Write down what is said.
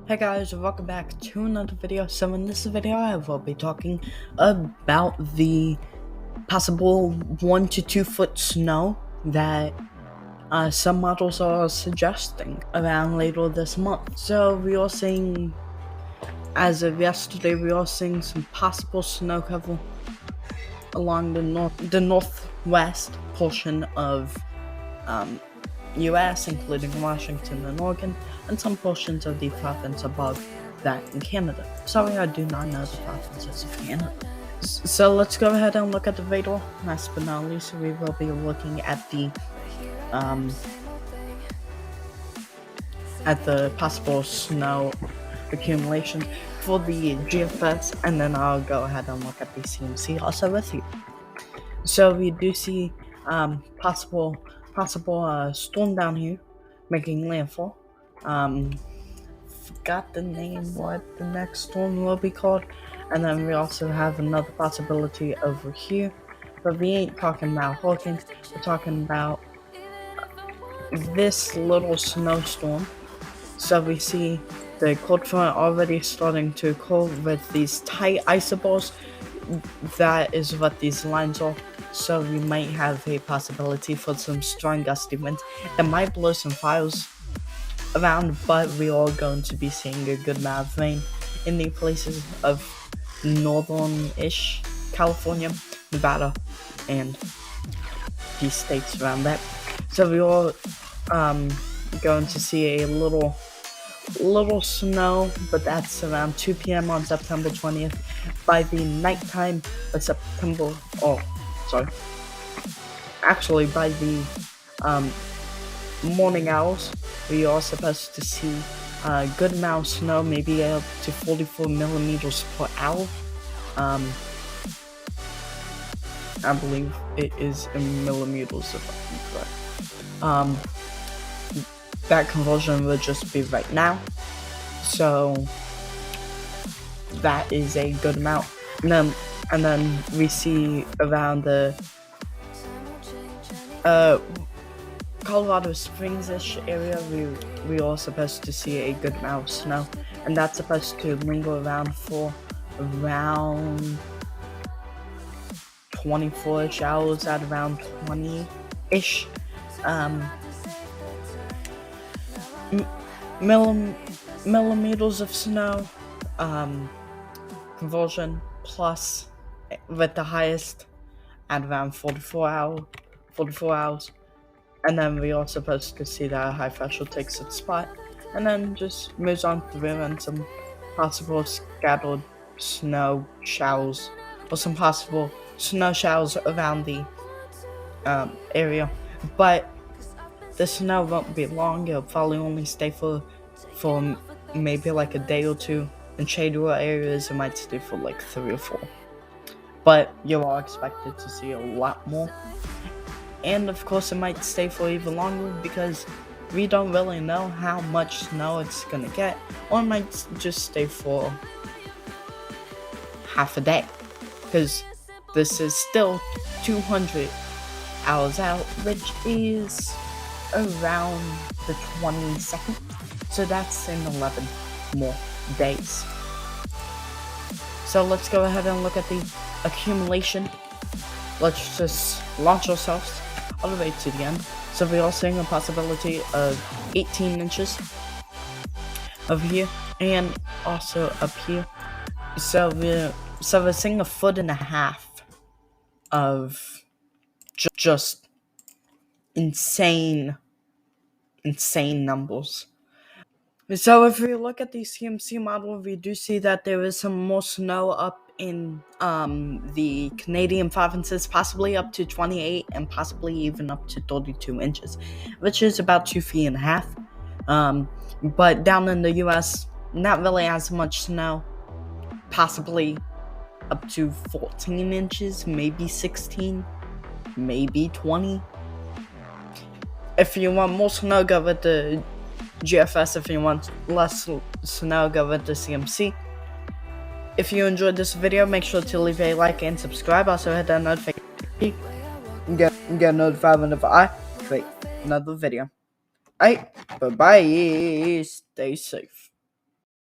Hey guys, welcome back to another video. So in this video I will be talking about the possible 1 to 2 foot snow that some models are suggesting around later this month. So we are seeing, as of yesterday, we are seeing some possible snow cover along the northwest portion of US, including Washington and Oregon, and some portions of the province above that in Canada. Sorry, I do not know the provinces of Canada. So let's go ahead and look at the radar. Last but not least, we will be looking at the possible snow accumulation for the GFS, and then I'll go ahead and look at the CMC also with you. So we do see possible storm down here making landfall. Forgot the name, what the next storm will be called. And then we also have another possibility over here, but we ain't talking about hurricane. We're talking about this little snowstorm. So we see the cold front already starting to occur with these tight isoballs. That is what these lines are. So we might have a possibility for some strong gusty winds that might blow some files around, but we are going to be seeing a good amount of rain in the places of northern-ish California, Nevada, and the states around that. So we are going to see a little snow, but that's around 2 p.m. on September 20th. By the nighttime of September, actually by the morning hours, we are supposed to see a good amount of snow, maybe up to 44 millimeters per hour. I believe it is in millimeters if I'm correct. That conversion will just be right now, so that is a good amount. And then we see around the Colorado Springs-ish area, we are supposed to see a good amount of snow, and that's supposed to linger around for around 24-ish hours at around 20-ish millimeters of snow conversion, plus with the highest at around 44 hours. And then we are supposed to see that high pressure takes its spot and then just moves on through, and some possible scattered snow showers or some possible snow showers around the area. But the snow won't be long. It'll probably only stay for maybe like a day or two. In shadier areas, it might stay for like 3 or 4. But you are expected to see a lot more. And of course, it might stay for even longer because we don't really know how much snow it's gonna get, or it might just stay for half a day, because this is still 200 hours out, which is around the 22nd, so that's in 11 more days. So let's go ahead and look at the accumulation. Let's just launch ourselves all the way to the end. So we are seeing a possibility of 18 inches over here and also up here. So we're seeing 1.5 feet of just insane numbers. So if we look at the CMC model, we do see that there is some more snow up in the Canadian provinces, possibly up to 28 and possibly even up to 32 inches, which is about 2.5 feet. But down in the US, not really as much snow, possibly up to 14 inches, maybe 16, maybe 20. If you want more snow, go with the GFS. If you want less snow, go with the CMC. If you enjoyed this video, make sure to leave a like and subscribe. Also hit that notification, get notified whenever I create another video. Bye bye. Stay safe.